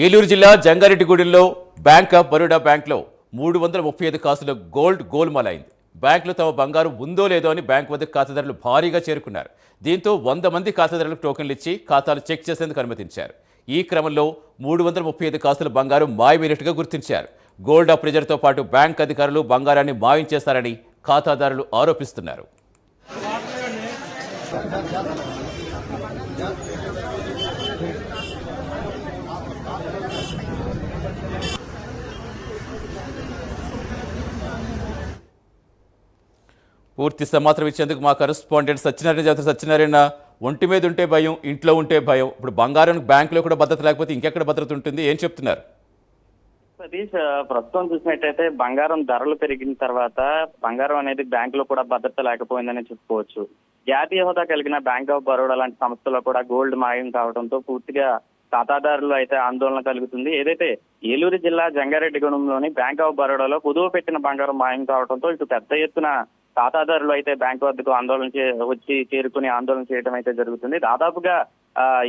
ఏలూరు జిల్లా జంగారెడ్డిగూడెంలో bank of Baroda బ్యాంక్లో 335 కాసుల గోల్మాలైంది. బ్యాంకులో తమ బంగారం ఉందో లేదో అని బ్యాంక్ వద్దకు ఖాతాదారులు భారీగా చేరుకున్నారు. దీంతో 100 మంది ఖాతాదారులకు టోకెన్లు ఇచ్చి ఖాతాలు చెక్ చేసేందుకు అనుమతించారు. ఈ క్రమంలో 335 కాసుల బంగారం మాయమైనట్టుగా గుర్తించారు. గోల్డ్ అప్రైజర్తో పాటు బ్యాంక్ అధికారులు బంగారాన్ని మాయం చేస్తారని ఖాతాదారులు ఆరోపిస్తున్నారు. పూర్తి సమాచారం ఇచ్చేందుకు మా కరెస్పాండెంట్ సత్యనారాయణ ఒంటి మీద ఉంటే భయం, ఇంట్లో ఉంటే భయం. ఇప్పుడు బంగారం బ్యాంకులో కూడా భద్రత లేకపోతే ఇంకెక్కడ భద్రత ఉంటుంది? ఏం చెప్తున్నారు సతీష్? ప్రస్తుతం చూసినట్టయితే బంగారం ధరలు పెరిగిన తర్వాత బంగారం అనేది బ్యాంకులో కూడా భద్రత లేకపోయిందని చెప్పుకోవచ్చు. జాతీయ హోదా కలిగిన బ్యాంక్ ఆఫ్ బరోడా లాంటి సంస్థలో కూడా గోల్డ్ మాయం కావడంతో పూర్తిగా ఖాతాదారులు అయితే ఆందోళన కలుగుతుంది. ఏదైతే ఏలూరు జిల్లా జంగారెడ్డిగూడెంలోని బ్యాంక్ ఆఫ్ బరోడాలో కుదువ పెట్టిన బంగారం మాయం కావడంతో ఇటు పెద్ద ఎత్తున ఖాతాదారులు అయితే బ్యాంకు వద్దకు వచ్చి చేరుకుని ఆందోళన చేయడం అయితే జరుగుతుంది. దాదాపుగా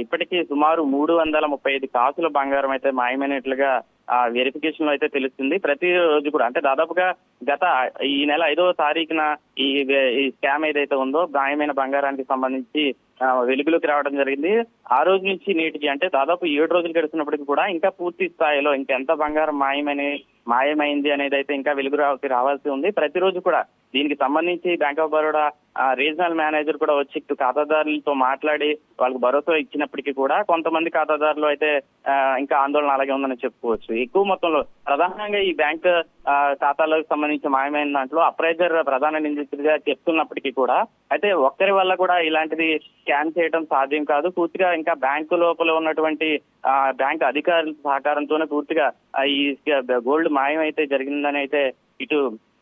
ఇప్పటికీ సుమారు 335 కాసుల బంగారం అయితే మాయమైనట్లుగా వెరిఫికేషన్ లో అయితే తెలుస్తుంది. ప్రతిరోజు కూడా అంటే దాదాపుగా గత ఈ నెల 5వ తారీఖున ఈ స్కామ్ ఏదైతే ఉందో మాయమైన బంగారానికి సంబంధించి వెలుగులోకి రావడం జరిగింది. ఆ రోజు నుంచి నేటికి అంటే దాదాపు 7 రోజులు గడుస్తున్నప్పటికీ కూడా ఇంకా పూర్తి స్థాయిలో ఇంకెంత బంగారం మాయమైంది అనేది అయితే ఇంకా వెలుగు రావాల్సి ఉంది. ప్రతిరోజు కూడా దీనికి సంబంధించి bank of Baroda regional manager కూడా వచ్చి ఖాతాదారులతో మాట్లాడి వాళ్ళకి భరోసా ఇచ్చినప్పటికీ కూడా కొంతమంది ఖాతాదారులు అయితే ఇంకా ఆందోళన అలాగే ఉందని చెప్పుకోవచ్చు. ఎక్కువ మొత్తంలో ప్రధానంగా ఈ బ్యాంక్ ఖాతాలకు సంబంధించి మాయమైన దాంట్లో అప్రైజర్ ప్రధాన నిందితుడిగా చెప్తున్నప్పటికీ కూడా అయితే ఒక్కరి వల్ల కూడా ఇలాంటిది స్కామ్ చేయడం సాధ్యం కాదు. పూర్తిగా ఇంకా బ్యాంకు లోపల ఉన్నటువంటి బ్యాంక్ అధికారుల సహకారంతోనే పూర్తిగా ఈ గోల్డ్ మాయం అయితే జరిగిందని అయితే ఇటు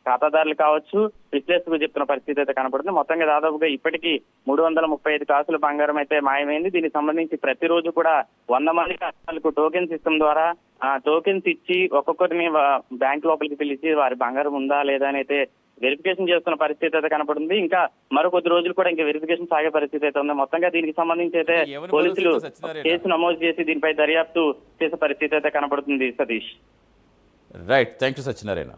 ఖాతాదారులు కావచ్చు విశ్లేషకులు చెప్తున్న పరిస్థితి అయితే కనపడుతుంది. మొత్తంగా దాదాపుగా ఇప్పటికీ 335 కాసుల బంగారం అయితే మాయమైంది. దీనికి సంబంధించి ప్రతిరోజు కూడా 100 మంది ఖాతాలకు టోకెన్ సిస్టమ్ ద్వారా టోకెన్స్ ఇచ్చి ఒక్కొక్కరిని బ్యాంక్ లోపలికి పిలిచి వారి బంగారం ఉందా లేదా అని అయితే వెరిఫికేషన్ చేస్తున్న పరిస్థితి అయితే కనపడుతుంది. ఇంకా మరో కొద్ది రోజులు కూడా ఇంకా వెరిఫికేషన్ సాగే పరిస్థితి అయితే ఉంది. మొత్తంగా దీనికి సంబంధించి అయితే పోలీసులు కేసు నమోదు చేసి దీనిపై దర్యాప్తు చేసే పరిస్థితి అయితే కనపడుతుంది. Satish, right, thank you Satyanarayana.